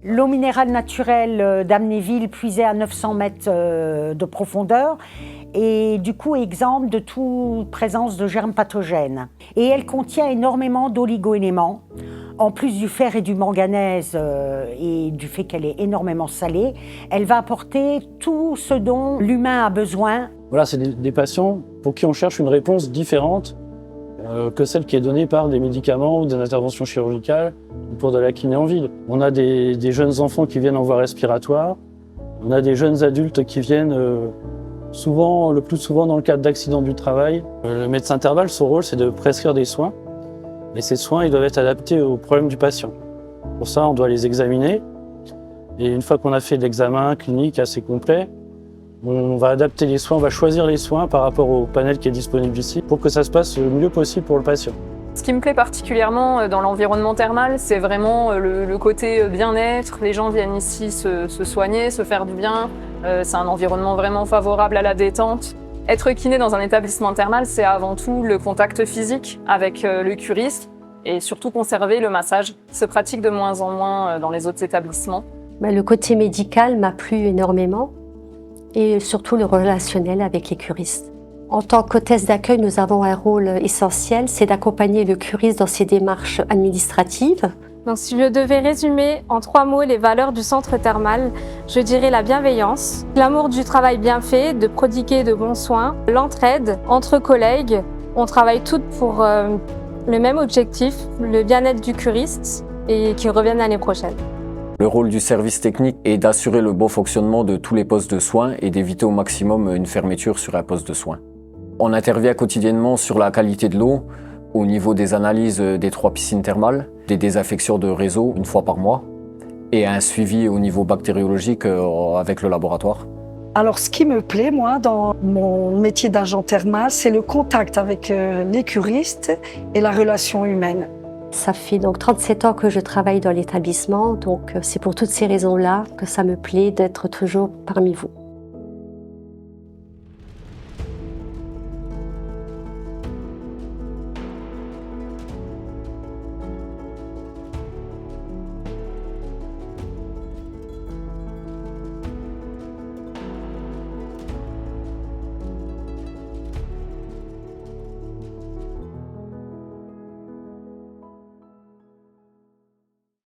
L'eau minérale naturelle d'Amnéville puisée à 900 mètres de profondeur et du coup exempte de toute présence de germes pathogènes. Et elle contient énormément d'oligo-éléments. En plus du fer et du manganèse et du fait qu'elle est énormément salée, elle va apporter tout ce dont l'humain a besoin. Voilà, c'est des patients pour qui on cherche une réponse différente que celle qui est donnée par des médicaments ou des interventions chirurgicales ou pour de la kiné en ville. On a des jeunes enfants qui viennent en voie respiratoire, on a des jeunes adultes qui viennent le plus souvent dans le cadre d'accidents du travail. Le médecin intervalle, son rôle, c'est de prescrire des soins. Et ces soins, ils doivent être adaptés aux problèmes du patient. Pour ça, on doit les examiner. Et une fois qu'on a fait l'examen clinique assez complet, on va adapter les soins, on va choisir les soins par rapport au panel qui est disponible ici pour que ça se passe le mieux possible pour le patient. Ce qui me plaît particulièrement dans l'environnement thermal, c'est vraiment le côté bien-être. Les gens viennent ici se soigner, se faire du bien. C'est un environnement vraiment favorable à la détente. Être kiné dans un établissement thermal, c'est avant tout le contact physique avec le curiste et surtout conserver le massage qui se pratique de moins en moins dans les autres établissements. Le côté médical m'a plu énormément et surtout le relationnel avec les curistes. En tant qu'hôtesse d'accueil, nous avons un rôle essentiel, c'est d'accompagner le curiste dans ses démarches administratives. Donc, si je devais résumer en 3 mots les valeurs du centre thermal, je dirais la bienveillance, l'amour du travail bien fait, de prodiguer de bons soins, l'entraide entre collègues. On travaille toutes pour le même objectif, le bien-être du curiste et qu'il revienne l'année prochaine. Le rôle du service technique est d'assurer le bon fonctionnement de tous les postes de soins et d'éviter au maximum une fermeture sur un poste de soins. On intervient quotidiennement sur la qualité de l'eau, au niveau des analyses des 3 piscines thermales, des désinfections de réseau une fois par mois et un suivi au niveau bactériologique avec le laboratoire. Alors ce qui me plaît, moi, dans mon métier d'agent thermal, c'est le contact avec les curistes et la relation humaine. Ça fait donc 37 ans que je travaille dans l'établissement, donc c'est pour toutes ces raisons-là que ça me plaît d'être toujours parmi vous.